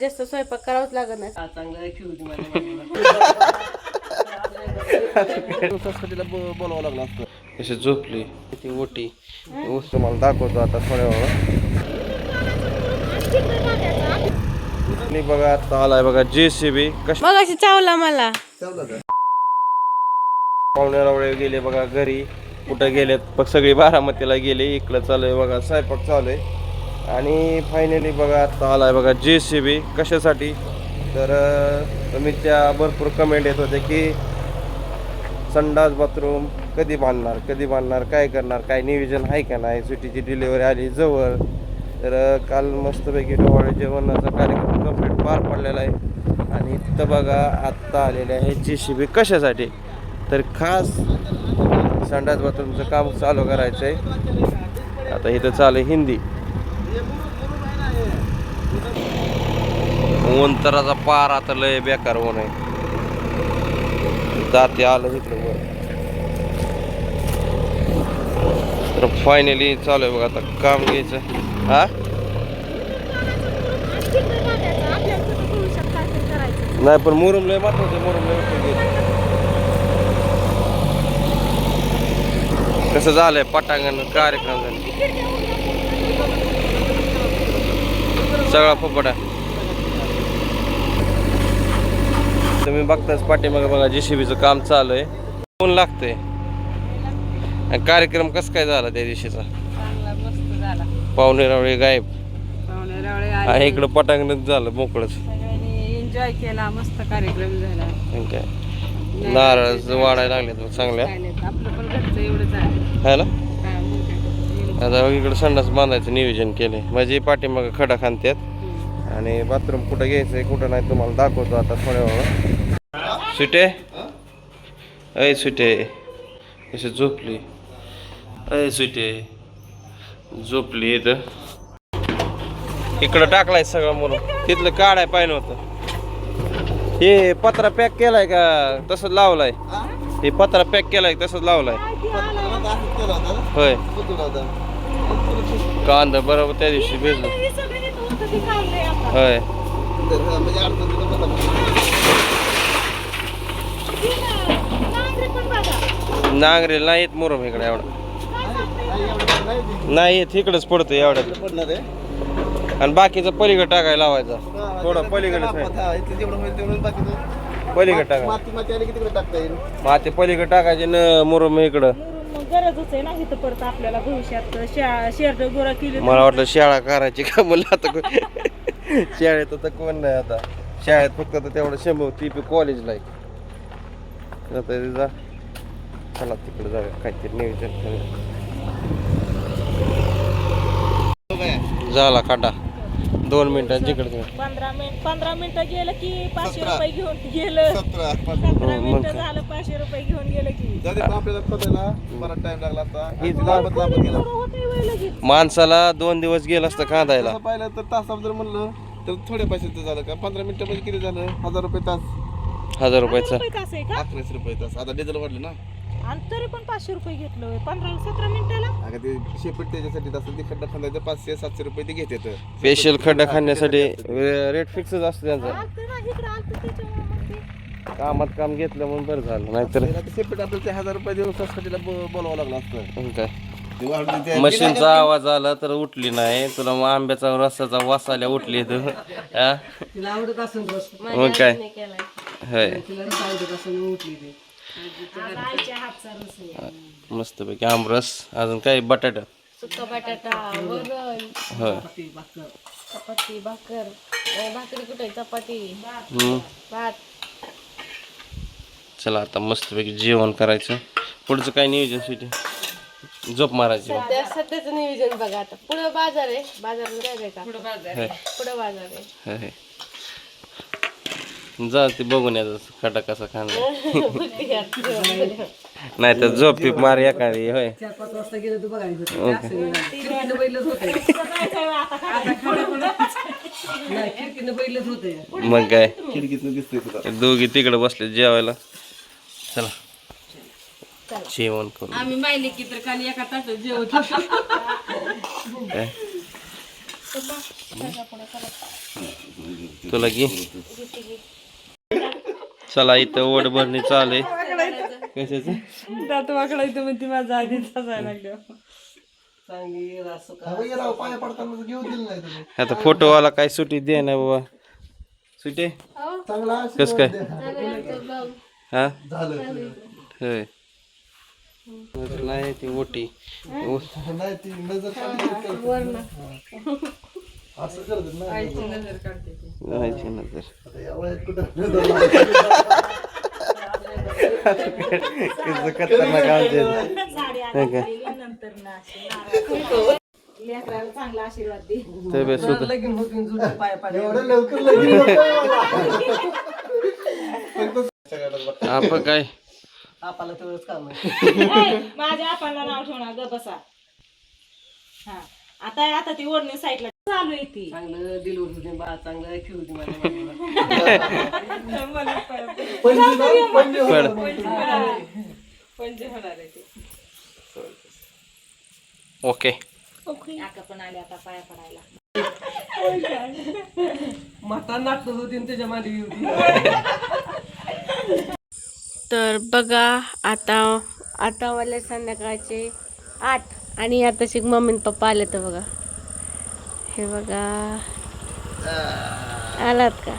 जास्त स्वयंपाक करावाच लागत नाही. बोलावं लागलं असतं. कशी झोपली ती ओटी तुम्हाला दाखवतो आता थोड्या वेळा. बघा आता आलाय बघा JCB. मग अशी चावला मला. पाहुण्यारावळे गेले बघा घरी. कुठं गेलेत सगळी बारामतीला गेले. इकडं चालू आहे बघा स्वयंपाक चालू आहे. आणि फायनली बघा आता आलाय बघा JCB. कशासाठी तर तुम्ही त्या भरपूर कमेंट येत होते की संडास बाथरूम कधी बांधणार काय करणार, काय नियोजन आहे का नाही. सुट्टीची डिलिव्हरी आली जवळ. तर काल मस्तपैकी डोहाळे जेवणाचा कार्यक्रम कंप्लीट पार पडलेला आहे. आणि इथं बघा आत्ता आलेले आहे JCB. कशासाठी तर खास संडास बाथरूमचं काम चालू करायचं आहे. आता इथं चालू आहे हिंदी. ऊन तराचा पार आता लय बेकार ऊन आहे. जाते आलं इकडं वर. तर फायनली चालू आहे बघा आता काम घ्यायचं. हा नाही पण मुरुम लय महत्वाचं. मुरुम लय कसं झालंय पटांगण कार्यक्रम झाला सगळा फुफडा. तुम्ही बघताच पाठीमागे बघा JCBचं काम चालू आहे. ऊन लागतंय. आणि कार्यक्रम कसं काय झाला त्या दिवशीचा. पाहुणेरावळे गायब. इकडं पटांगणच झालं मोकळच. एन्जॉय केला. मस्त कार्यक्रम झाला. काय नारळ वाढायला लागलेत चांगल्या. आपलं पण घरचं एवढंच आहे. है ना. आता इकडं संडास बांधायचं नियोजन केलंय. म्हणजे पाठीमागं खडा खांदतात. आणि बाथरूम कुठं घ्यायचंय कुठं नाही तुम्हाला दाखवतो आता थोड्या वेळा. सुटे अय सुटे कशी झोपली. अय सुटे झोपली. इथं इकडं टाकलाय सगळं म्हणून तिथलं काढाय पाहिजे होतं. हे पत्रा पॅक केलाय का तसंच लावलाय. हे पत्रा पॅक केलाय तसंच लावलाय. होय कांदा बरोबर त्या दिवशी भिजलो. होय नांगरेल नाही येत मुरम इकडे एवढा नाही येत. इकडंच पडतं एवढ्यात. आणि बाकीचं पलीकडे टाकायला लावायचा. थोडं पलीकडे पलीकडे टाकाय माती पलीकडे टाकायचे न मुरम इकडं. गरजच आहे ना इथं परत आपल्याला भविष्यात शेअर गोळा केली. मला वाटलं शाळा करायची का म्हणलं. आता शाळेत आता कोण नाही. आता शाळेत फक्त आता तेवढं 100 ती कॉलेजला आहे. आता जा चला तिकडे जाऊया काहीतरी नियोजन झाला काटा 2 मिनिटात जिकडे 15 मिनिटं गेलं की 500 रुपये घेऊन गेलं. 17 मिनिटं झालं 500 रुपये घेऊन गेलं की माणसाला 2 दिवस गेला असतं कांदायला. पाहिलं तर तासावर जर म्हणलं तर थोड्या पैशाचं झालं का. 15 मिनिटामध्ये किती झालं. 1000 रुपये तास. 1000 रुपयाचा 1100 रुपये तास. आता डिझेल वाढले ना. आणि तरी पण 500 रुपये घेतलं 17 मिनिटाला. अगं ते शेपट त्याच्यासाठी असतं. ते खड्डा खांदायचं 500-700 रुपये ते घेतात. स्पेशल खड्डा खाण्यासाठी रेट फिक्सच असतो त्यांचा. कामात काम घेतलं म्हणून बरं झालं. नाहीतर शेपट आपल्याला ते 1000 रुपये देऊन त्याला बोलावं लागलं असतं. काय मशीनचा आवाज आला तर उठली नाही. तुला मग आंब्याचा रसाचा वास आल्या उठली तू. मग काय होय मस्त पैकी आमरस. अजून काय बटाटा सुका बटाटा वरण. होय चपाती भाकर. भाकरी कुठे चपाती भात. चला आता मस्त पैकी जेवण करायचं. पुढचं काय नियोजन सुटी झोप मारायची. सध्याचं नियोजन बघा. आता पुढं बाजार आहे. बाजारला जायचंय का. पुढं बाजार आहे. जा ते बघून यायचं खटा कसा खाणार. नाही तर झोप पीप मार एखादी. होय 4-5 वाजता गेलं तू बघायचं. मग काय खिडकीतून दिसतोय. दोघी तिकडे बसले जेवायला. चला जेवण करू. आम्ही माहिती की तर काल एका तासात जेवत होतो. तुला घे. चला इथं ओढ भरणी चालू आहे. कशाचं दात वाकडायचं म्हणते माझा आधीच हसायला लागलं. चांगली असं का पाया पडताना घेऊन दिलं नाही तुम्ही. आता फोटोवाला काय सुटी दे ना बाबा. सुटे चांगला कस काय हा झालं होय. नाही ती मोठी नाही ती नजर काढली असं करत नाही नजर काढते ती. जायची नंतर आता या वयात कुठं कसं खतरनाक आमचे साडी आणली नंतर ना अशी नारळ. लेकराला चांगला आशीर्वाद दे. तब्येत सुद्धा लगीन होतीन जुन्या पाया पाड्या. एवढं लवकर लगीन आपण काय आपल्याला तेवढंच काम आहे. माझ्या आपणला नाव ठेवणार ग बसा. हा आता ती ओढणी साईडला चालू आहे ती. चांगलं दिलवर होते बा चांगलं खेळू माझ्या पंजे होणार आहे ते. ओके. आका पण आले आता पाया पडायला. माता नाटक होती आणि त्याच्या मागे होती. तर बघा आता वाले संध्याकाळचे 8 आणि आता शिक मम्मी आणि पप्पा आले तर बघा. हे बघा आलात का.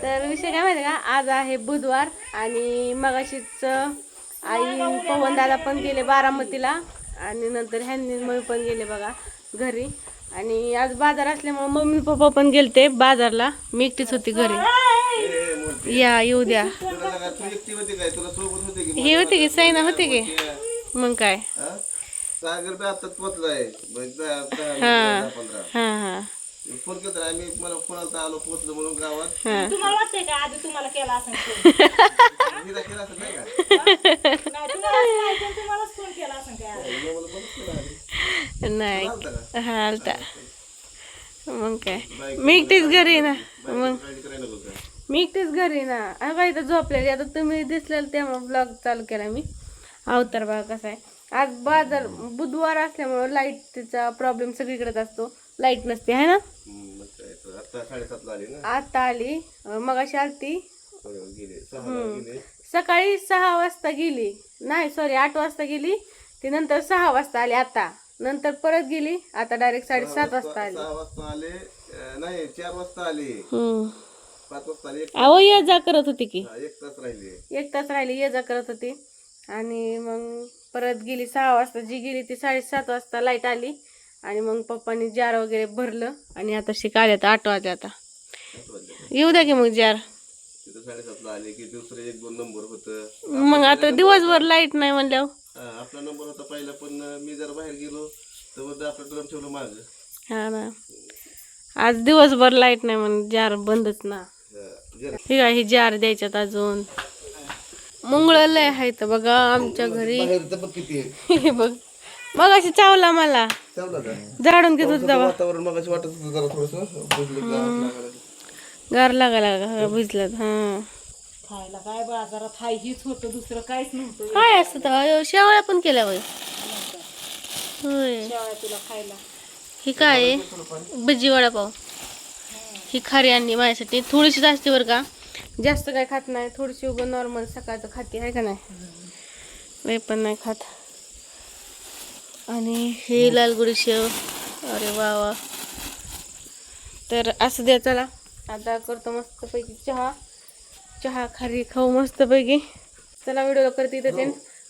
तर विषय काय माहिती का, आज आहे बुधवार आणि मगाशीच आई पवन दादा पण गेले बारामतीला आणि नंतर ह्यांनी मम्मी पण गेले बघा घरी. आणि आज बाजार असल्यामुळे मम्मी पप्पा पण गेलते बाजारला. मी एकटीच होती घरी. या येऊ द्या. हे होते की साईना होते की मग काय. सागर बी आता पोचलाय हा हा फोन केला आम्ही मला फोन आला आलो पोचलो म्हणून गावात. तुम्हाला वाटतंय का आधी तुम्हाला केला असेल फोन? हिला केला असं नाही का नाही, तुम्हालाच फोन केला असेल काय आधी? नाही हा आलता. मग काय मी एकटीच घरी ना. मग काळजी करायला नको का मी एकटीच घरी ना. अगं इथं झोपलेली. आता तुम्ही दिसलेलं तेव्हा ब्लॉग चालू केला मी. अवतार बघा कसा आहे. आज बाजार बुधवार असल्यामुळे लाईटचा प्रॉब्लेम सगळीकडेच असतो. लाईट नसते आहे ना. मग काय तर आता 7:30 आली ना. आता आली मगाशी आलती. गेले 6 गेले. सकाळी 6 वाजता गेली. नाही सॉरी 8 वाजता गेली ती. नंतर 6 वाजता आली. आता नंतर परत गेली. आता डायरेक्ट 7:30 वाजता आली. 6 वाजता आले नाही 4 वाजता आले 5 वाजता आले. अहो ये जा करत होती की 1 तास राहिले. 1 तास राहिली ये जा करत होती. आणि मग परत गेली 6 वाजता. जी गेली ती 7:30 वाजता लाईट आली. आणि मग पप्पांनी जार वगैरे भरलं आणि आता शिकायला तर 8 वाजले. आता येऊ द्या की मग जार. तिथं 7:30 ला आले की दुसरे 1-2 नंबर होतं. मग आता दिवसभर लाईट नाही म्हणल्यावर आपला नंबर होता पहिला पण मी जर बाहेर गेलो तर आपलं ड्रम ठेवलं माझं. हा ना. आज दिवसभर लाईट नाही म्हणून जार बंदच ना. हे काय ही जार द्यायच्यात अजून. मुंगळ लय आहे तर बघा आमच्या घरी. किती हे बघ मग अशी चावला मला. झाडून घेत होत जावा. वातावरण मग वाटत होतं जरा थोडस गार लागायला भिजलं. हा खायला काय बाजारात हाय हीच होतं, दुसरं काहीच नव्हतं. काय असतं तर शेवळ्या पण केल्या होय. होय शेवया तुला खायला. ही काय आहे? भजी वडापाव. ही खारी आणली माझ्यासाठी. थोडीशी जास्ती बरं का, जास्त काय खात नाही. थोडीशी उगं नॉर्मल सकाळचं खाते आहे का नाही. लय पण नाही खात. आणि हे लालगुडी शेव. अरे वा वा. तर असं द्या. चला आता करतो मस्तपैकी चहा खारी खाऊ मस्तपैकी. चला व्हिडिओ करते इथं ते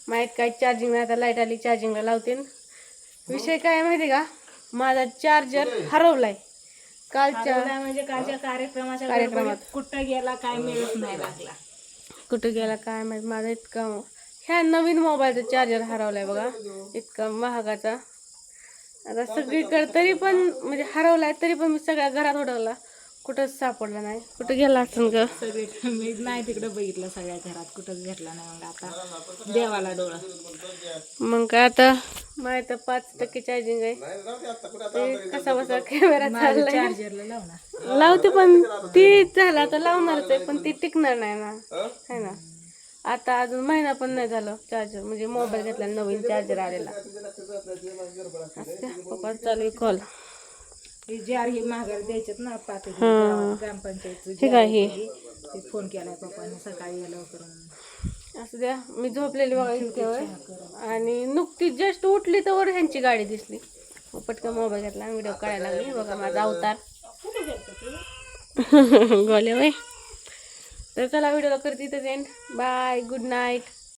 माहीत काय चार्जिंग आता लाईट आली चार्जिंगला लावते. विषय काय माहिती का, माझा चार्जर हरवलाय कालच्या म्हणजे कालच्या कार्यक्रमात कुठं गेला काय मिळत नाही लागला. कुठं गेला काय माहित. माझा इतका ह्या नवीन मोबाईलचा चार्जर हरवलाय बघा. इतका महागाचा. आता सगळीकडे तरी पण म्हणजे हरवलाय तरी पण मी सगळ्या घरात ओढवला कुठंच सापडला नाही. कुठं गेला असं ग. सगळे मी नाही तिकडे बघितलं सगळ्या घरात कुठंच घेतला नाही. मग आता देवाला डोळा. मग काय आता माहित 5% चार्जिंग आहे. ते कसा बसा कॅमेरा चाललाय. चार्जरला लावणार लावते पण ती झाला आता लावणारच आहे पण ती टिकणार नाही ना है ना. आता अजून महिना पण नाही झालं चार्जर म्हणजे मोबाईल घेतला नवीन चार्जर आलेला. पप्पा चालू कॉल. जे आर हे माघार द्यायच्यात ना पातळी ग्रामपंचायतचं हे काय हे ते फोन केलाय पप्पाने सकाळी यायला लवकर. असं द्या. मी झोपलेली बघा इतक्यावर आणि नुकतीच जस्ट उठली तर ह्यांची गाडी दिसली. मग पटकन मोबाईल घेतला आणि व्हिडिओ काढायला लागली. बघा माझा अवतार गोले वय. तर चला व्हिडिओला करते इथंच एंड. Bye, good night.